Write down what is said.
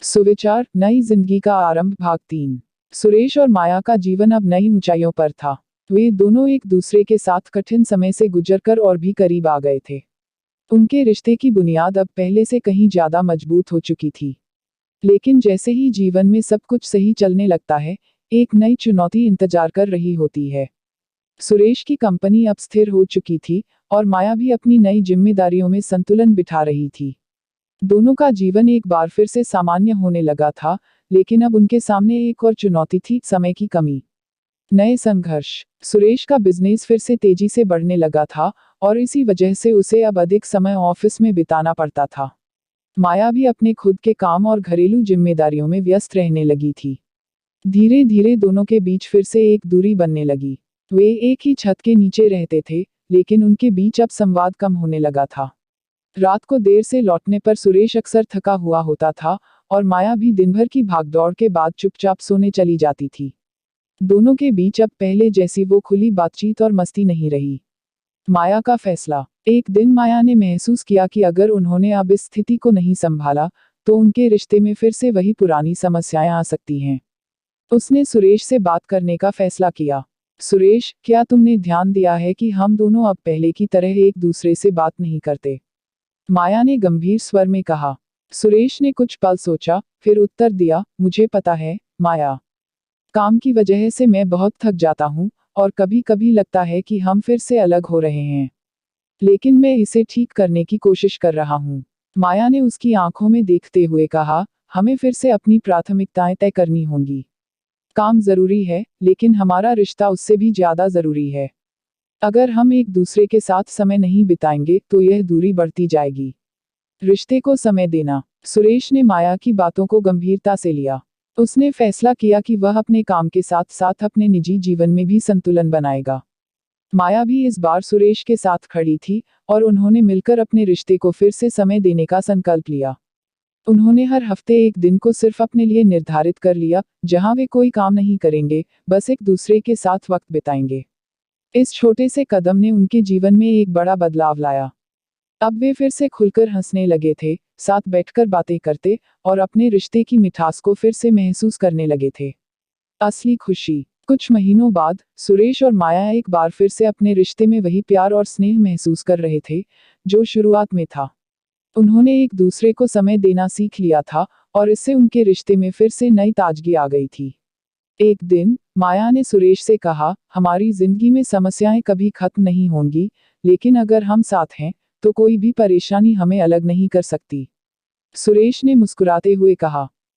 सुविचार नई जिंदगी का आरंभ भाग 3। सुरेश और माया का जीवन अब नई ऊंचाइयों पर था। वे दोनों एक दूसरे के साथ कठिन समय से गुजरकर और भी करीब आ गए थे। उनके रिश्ते की बुनियाद अब पहले से कहीं ज्यादा मजबूत हो चुकी थी। लेकिन जैसे ही जीवन में सब कुछ सही चलने लगता है, एक नई चुनौती इंतजार कर रही होती है। सुरेश की कंपनी अब स्थिर हो चुकी थी और माया भी अपनी नई जिम्मेदारियों में संतुलन बिठा रही थी। दोनों का जीवन एक बार फिर से सामान्य होने लगा था, लेकिन अब उनके सामने एक और चुनौती थी, समय की कमी। नए संघर्ष। सुरेश का बिजनेस फिर से तेजी से बढ़ने लगा था और इसी वजह से उसे अब अधिक समय ऑफिस में बिताना पड़ता था। माया भी अपने खुद के काम और घरेलू जिम्मेदारियों में व्यस्त रहने लगी थी। धीरे धीरे दोनों के बीच फिर से एक दूरी बनने लगी। वे एक ही छत के नीचे रहते थे, लेकिन उनके बीच अब संवाद कम होने लगा था। रात को देर से लौटने पर सुरेश अक्सर थका हुआ होता था और माया भी दिन भर की भागदौड़ के बाद चुपचाप सोने चली जाती थी। दोनों के बीच अब पहले जैसी वो खुली बातचीत और मस्ती नहीं रही। माया का फैसला। एक दिन माया ने महसूस किया कि अगर उन्होंने अब इस स्थिति को नहीं संभाला, तो उनके रिश्ते में फिर से वही पुरानी समस्याएं आ सकती हैं। उसने सुरेश से बात करने का फैसला किया। सुरेश, क्या तुमने ध्यान दिया है कि हम दोनों अब पहले की तरह एक दूसरे से बात नहीं करते? माया ने गंभीर स्वर में कहा। सुरेश ने कुछ पल सोचा, फिर उत्तर दिया, मुझे पता है, माया। काम की वजह से मैं बहुत थक जाता हूँ और कभी कभी लगता है कि हम फिर से अलग हो रहे हैं। लेकिन मैं इसे ठीक करने की कोशिश कर रहा हूँ। माया ने उसकी आंखों में देखते हुए कहा, हमें फिर से अपनी प्राथमिकताएं तय करनी होंगी। काम जरूरी है, लेकिन हमारा रिश्ता उससे भी ज्यादा जरूरी है। अगर हम एक दूसरे के साथ समय नहीं बिताएंगे तो यह दूरी बढ़ती जाएगी। रिश्ते को समय देना। सुरेश ने माया की बातों को गंभीरता से लिया। उसने फैसला किया कि वह अपने काम के साथ साथ अपने निजी जीवन में भी संतुलन बनाएगा। माया भी इस बार सुरेश के साथ खड़ी थी और उन्होंने मिलकर अपने रिश्ते को फिर से समय देने का संकल्प लिया। उन्होंने हर हफ्ते एक दिन को सिर्फ अपने लिए निर्धारित कर लिया, जहां वे कोई काम नहीं करेंगे, बस एक दूसरे के साथ वक्त बिताएंगे। इस छोटे से कदम ने उनके जीवन में एक बड़ा बदलाव लाया। अब वे फिर से खुलकर हंसने लगे थे, साथ बैठकर बातें करते और अपने रिश्ते की मिठास को फिर से महसूस करने लगे थे। असली खुशी। कुछ महीनों बाद सुरेश और माया एक बार फिर से अपने रिश्ते में वही प्यार और स्नेह महसूस कर रहे थे, जो शुरुआत में था। उन्होंने एक दूसरे को समय देना सीख लिया था और इससे उनके रिश्ते में फिर से नई ताजगी आ गई थी। एक दिन माया ने सुरेश से कहा, हमारी जिंदगी में समस्याएं कभी खत्म नहीं होंगी, लेकिन अगर हम साथ हैं तो कोई भी परेशानी हमें अलग नहीं कर सकती। सुरेश ने मुस्कुराते हुए कहा,